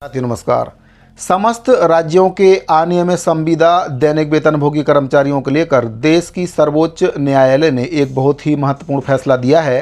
साथी नमस्कार। समस्त राज्यों के अनियमित संविदा दैनिक वेतनभोगी कर्मचारियों को लेकर देश की सर्वोच्च न्यायालय ने एक बहुत ही महत्वपूर्ण फैसला दिया है।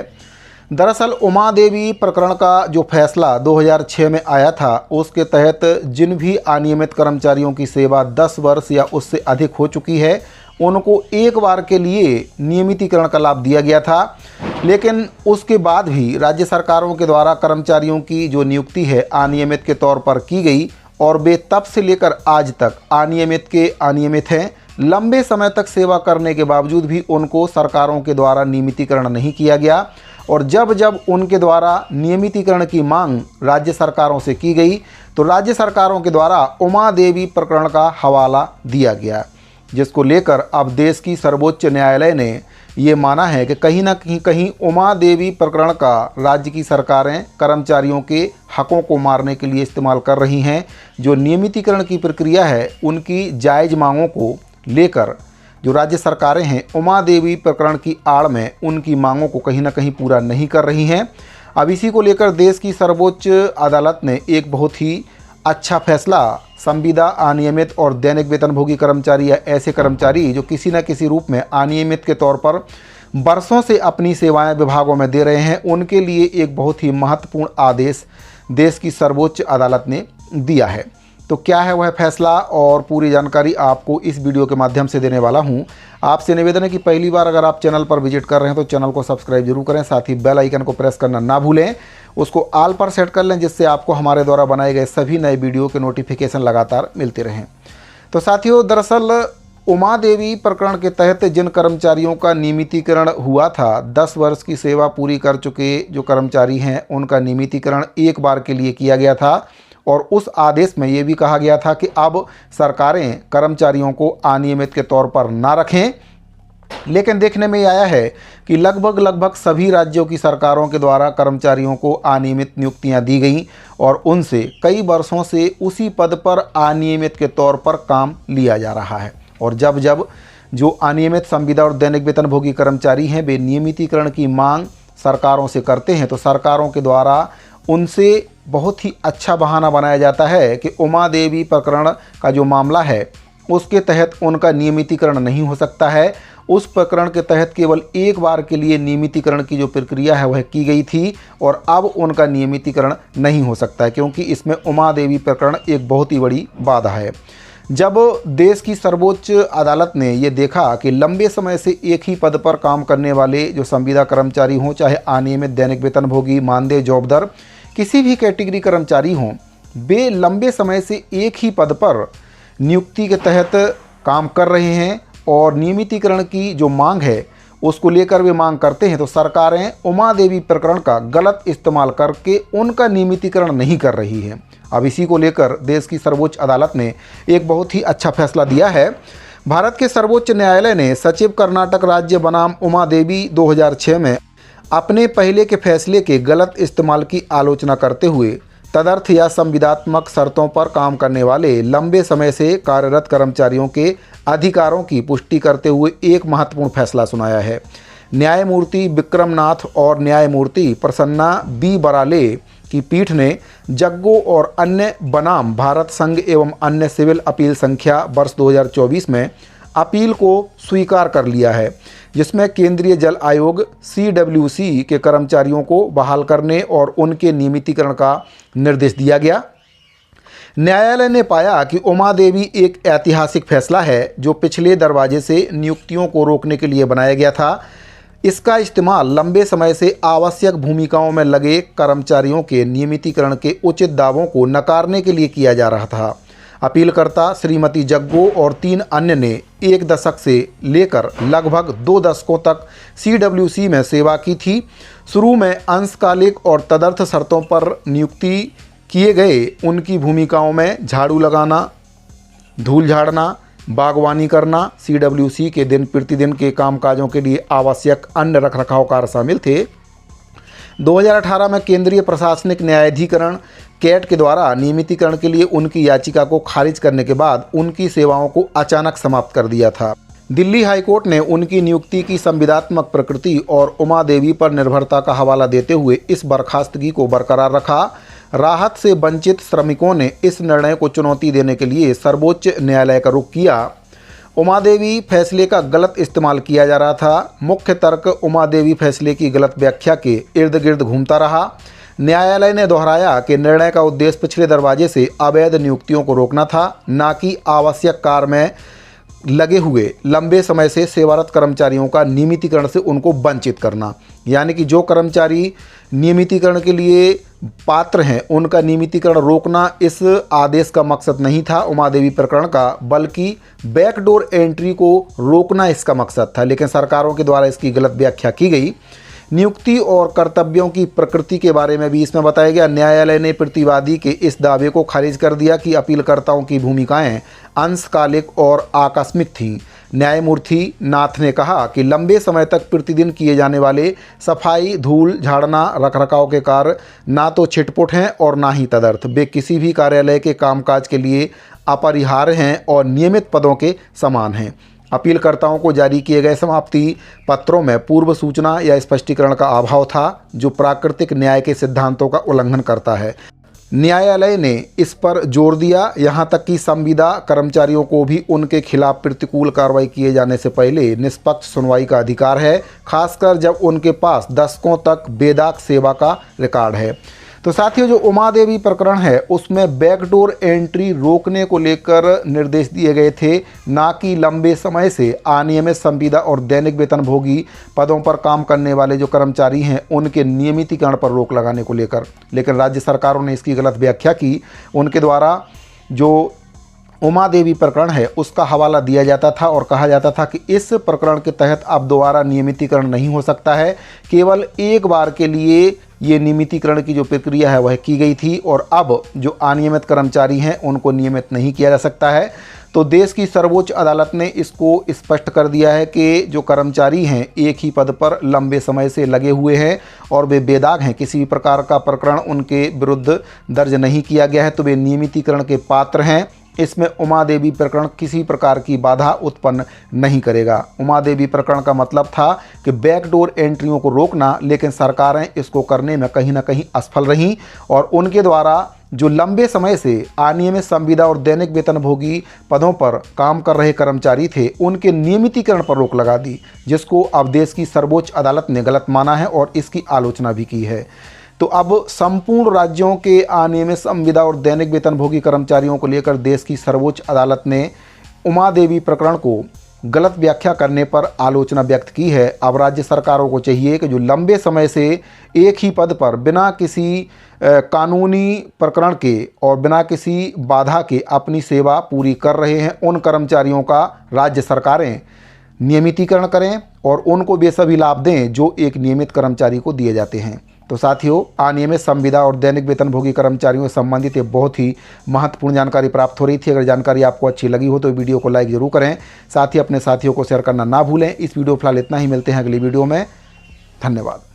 दरअसल उमा देवी प्रकरण का जो फैसला 2006 में आया था, उसके तहत जिन भी अनियमित कर्मचारियों की सेवा 10 वर्ष या उससे अधिक हो चुकी है, उनको एक बार के लिए नियमितीकरण का लाभ दिया गया था। लेकिन उसके बाद भी राज्य सरकारों के द्वारा कर्मचारियों की जो नियुक्ति है अनियमित के तौर पर की गई और वे तब से लेकर आज तक अनियमित हैं। लंबे समय तक सेवा करने के बावजूद भी उनको सरकारों के द्वारा नियमितीकरण नहीं किया गया और जब जब उनके द्वारा नियमितीकरण की मांग राज्य सरकारों से की गई तो राज्य सरकारों के द्वारा उमा देवी प्रकरण का हवाला दिया गया, जिसको लेकर अब देश की सर्वोच्च न्यायालय ने ये माना है कि कहीं ना कहीं उमा देवी प्रकरण का राज्य की सरकारें कर्मचारियों के हकों को मारने के लिए इस्तेमाल कर रही हैं। जो नियमितीकरण की प्रक्रिया है, उनकी जायज़ मांगों को लेकर जो राज्य सरकारें हैं उमा देवी प्रकरण की आड़ में उनकी मांगों को कहीं ना कहीं पूरा नहीं कर रही हैं। अब इसी को लेकर देश की सर्वोच्च अदालत ने एक बहुत ही अच्छा फैसला संविदा अनियमित और दैनिक वेतनभोगी कर्मचारी या ऐसे कर्मचारी जो किसी न किसी रूप में अनियमित के तौर पर बरसों से अपनी सेवाएं विभागों में दे रहे हैं, उनके लिए एक बहुत ही महत्वपूर्ण आदेश देश की सर्वोच्च अदालत ने दिया है। तो क्या है वह फैसला और पूरी जानकारी आपको इस वीडियो के माध्यम से देने वाला हूं। आपसे निवेदन है कि पहली बार अगर आप चैनल पर विजिट कर रहे हैं तो चैनल को सब्सक्राइब जरूर करें, साथ ही बेल आइकन को प्रेस करना ना भूलें, उसको ऑल पर सेट कर लें, जिससे आपको हमारे द्वारा बनाए गए सभी नए वीडियो के नोटिफिकेशन लगातार मिलते रहें। तो साथियों, दरअसल उमा देवी प्रकरण के तहत जिन कर्मचारियों का नियमितीकरण हुआ था, 10 वर्ष की सेवा पूरी कर चुके जो कर्मचारी हैं उनका नियमितीकरण एक बार के लिए किया गया था और उस आदेश में ये भी कहा गया था कि अब सरकारें कर्मचारियों को अनियमित के तौर पर ना रखें। लेकिन देखने में आया है कि लगभग सभी राज्यों की सरकारों के द्वारा कर्मचारियों को अनियमित नियुक्तियां दी गई और उनसे कई वर्षों से उसी पद पर अनियमित के तौर पर काम लिया जा रहा है। और जब जब जो अनियमित संविदा और दैनिक वेतनभोगी कर्मचारी हैं वे नियमितीकरण की मांग सरकारों से करते हैं तो सरकारों के द्वारा उनसे बहुत ही अच्छा बहाना बनाया जाता है कि उमा देवी प्रकरण का जो मामला है उसके तहत उनका नियमितीकरण नहीं हो सकता है। उस प्रकरण के तहत केवल एक बार के लिए नियमितीकरण की जो प्रक्रिया है वह की गई थी और अब उनका नियमितीकरण नहीं हो सकता है, क्योंकि इसमें उमा देवी प्रकरण एक बहुत ही बड़ी बाधा है। जब देश की सर्वोच्च अदालत ने ये देखा कि लंबे समय से एक ही पद पर काम करने वाले जो संविदा कर्मचारी हों, चाहे अनियमित दैनिक वेतनभोगी, मानदेय, जॉबदार, किसी भी कैटेगरी कर्मचारी हों, वे लंबे समय से एक ही पद पर नियुक्ति के तहत काम कर रहे हैं और नियमितीकरण की जो मांग है उसको लेकर वे मांग करते हैं तो सरकारें उमा देवी प्रकरण का गलत इस्तेमाल करके उनका नियमितीकरण नहीं कर रही है। अब इसी को लेकर देश की सर्वोच्च अदालत ने एक बहुत ही अच्छा फैसला दिया है। भारत के सर्वोच्च न्यायालय ने सचिव कर्नाटक राज्य बनाम उमा देवी 2006 में अपने पहले के फैसले के गलत इस्तेमाल की आलोचना करते हुए तदर्थ या संविदात्मक शर्तों पर काम करने वाले लंबे समय से कार्यरत कर्मचारियों के अधिकारों की पुष्टि करते हुए एक महत्वपूर्ण फैसला सुनाया है। न्यायमूर्ति विक्रम नाथ और न्यायमूर्ति प्रसन्ना बी बराले की पीठ ने जग्गो और अन्य बनाम भारत संघ एवं अन्य सिविल अपील संख्या वर्ष 2024 में अपील को स्वीकार कर लिया है, जिसमें केंद्रीय जल आयोग CWC के कर्मचारियों को बहाल करने और उनके नियमितीकरण का निर्देश दिया गया। न्यायालय ने पाया कि उमा देवी एक ऐतिहासिक फैसला है जो पिछले दरवाजे से नियुक्तियों को रोकने के लिए बनाया गया था। इसका इस्तेमाल लंबे समय से आवश्यक भूमिकाओं में लगे कर्मचारियों के नियमितीकरण के उचित दावों को नकारने के लिए किया जा रहा था। अपीलकर्ता श्रीमती जग्गो और 3 अन्य ने 1 दशक से लेकर लगभग 2 दशकों तक CWC में सेवा की थी। शुरू में अंशकालिक और तदर्थ शर्तों पर नियुक्ति किए गए उनकी भूमिकाओं में झाड़ू लगाना, धूल झाड़ना, बागवानी करना, CWC के दिन प्रतिदिन के कामकाजों के लिए आवश्यक अन्य रखरखाव कार्य शामिल थे। 2018 में केंद्रीय प्रशासनिक न्यायाधिकरण कैट के द्वारा नियमितीकरण के लिए उनकी याचिका को खारिज करने के बाद उनकी सेवाओं को अचानक समाप्त कर दिया था। दिल्ली हाईकोर्ट ने उनकी नियुक्ति की संविदात्मक प्रकृति और उमा देवी पर निर्भरता का हवाला देते हुए इस बर्खास्तगी को बरकरार रखा। राहत से वंचित श्रमिकों ने इस निर्णय को चुनौती देने के लिए सर्वोच्च न्यायालय का रुख किया। उमा देवी फैसले का गलत इस्तेमाल किया जा रहा था। मुख्य तर्क उमा देवी फैसले की गलत व्याख्या के इर्द गिर्द घूमता रहा। न्यायालय ने दोहराया कि निर्णय का उद्देश्य पिछले दरवाजे से अवैध नियुक्तियों को रोकना था, न कि आवश्यक कार्य में लगे हुए लंबे समय से सेवारत कर्मचारियों का नियमितीकरण से उनको वंचित करना। यानी कि जो कर्मचारी नियमितीकरण के लिए पात्र हैं उनका नियमितीकरण रोकना इस आदेश का मकसद नहीं था उमा देवी प्रकरण का, बल्कि बैकडोर एंट्री को रोकना इसका मकसद था। लेकिन सरकारों के द्वारा इसकी गलत व्याख्या की गई। नियुक्ति और कर्तव्यों की प्रकृति के बारे में भी इसमें बताया गया। न्यायालय ने प्रतिवादी के इस दावे को खारिज कर दिया कि अपीलकर्ताओं की भूमिकाएं अंशकालिक और आकस्मिक थीं। न्यायमूर्ति नाथ ने कहा कि लंबे समय तक प्रतिदिन किए जाने वाले सफाई, धूल झाड़ना, रखरखाव के कार्य ना तो छिटपुट हैं और ना ही तदर्थ। वे किसी भी कार्यालय के कामकाज के लिए अपरिहार्य हैं और नियमित पदों के समान हैं। अपीलकर्ताओं को जारी किए गए समाप्ति पत्रों में पूर्व सूचना या स्पष्टीकरण का अभाव था, जो प्राकृतिक न्याय के सिद्धांतों का उल्लंघन करता है। न्यायालय ने इस पर जोर दिया, यहाँ तक कि संविदा कर्मचारियों को भी उनके खिलाफ प्रतिकूल कार्रवाई किए जाने से पहले निष्पक्ष सुनवाई का अधिकार है, खासकर जब उनके पास दशकों तक बेदाग सेवा का रिकॉर्ड है। तो साथियों, जो उमा देवी प्रकरण है उसमें बैकडोर एंट्री रोकने को लेकर निर्देश दिए गए थे, ना कि लंबे समय से अनियमित संविदा और दैनिक वेतनभोगी पदों पर काम करने वाले जो कर्मचारी हैं उनके नियमितीकरण पर रोक लगाने को लेकर। लेकिन राज्य सरकारों ने इसकी गलत व्याख्या की। उनके द्वारा जो उमा देवी प्रकरण है उसका हवाला दिया जाता था और कहा जाता था कि इस प्रकरण के तहत अब दोबारा नियमितीकरण नहीं हो सकता है। केवल एक बार के लिए ये नियमितीकरण की जो प्रक्रिया है वह की गई थी और अब जो अनियमित कर्मचारी हैं उनको नियमित नहीं किया जा सकता है। तो देश की सर्वोच्च अदालत ने इसको स्पष्ट कर दिया है कि जो कर्मचारी हैं एक ही पद पर लंबे समय से लगे हुए हैं और वे बेदाग हैं, किसी भी प्रकार का प्रकरण उनके विरुद्ध दर्ज नहीं किया गया है, तो वे नियमितीकरण के पात्र हैं। इसमें उमा देवी प्रकरण किसी प्रकार की बाधा उत्पन्न नहीं करेगा। उमा देवी प्रकरण का मतलब था कि बैकडोर एंट्रियों को रोकना, लेकिन सरकारें इसको करने में कहीं ना कहीं असफल रहीं और उनके द्वारा जो लंबे समय से अनियमित संविदा और दैनिक वेतनभोगी पदों पर काम कर रहे कर्मचारी थे उनके नियमितीकरण पर रोक लगा दी, जिसको अब देश की सर्वोच्च अदालत ने गलत माना है और इसकी आलोचना भी की है। तो अब संपूर्ण राज्यों के अनियमित संविदा और दैनिक वेतनभोगी कर्मचारियों को लेकर देश की सर्वोच्च अदालत ने उमा देवी प्रकरण को गलत व्याख्या करने पर आलोचना व्यक्त की है। अब राज्य सरकारों को चाहिए कि जो लंबे समय से एक ही पद पर बिना किसी कानूनी प्रकरण के और बिना किसी बाधा के अपनी सेवा पूरी कर रहे हैं उन कर्मचारियों का राज्य सरकारें नियमितीकरण करें और उनको वे सभी लाभ दें जो एक नियमित कर्मचारी को दिए जाते हैं। तो साथियों, अनियमित संविदा और दैनिक वेतनभोगी कर्मचारियों से संबंधित ये बहुत ही महत्वपूर्ण जानकारी प्राप्त हो रही थी। अगर जानकारी आपको अच्छी लगी हो तो वीडियो को लाइक जरूर करें, साथ ही अपने साथियों को शेयर करना ना भूलें। इस वीडियो फिलहाल इतना ही, मिलते हैं अगली वीडियो में। धन्यवाद।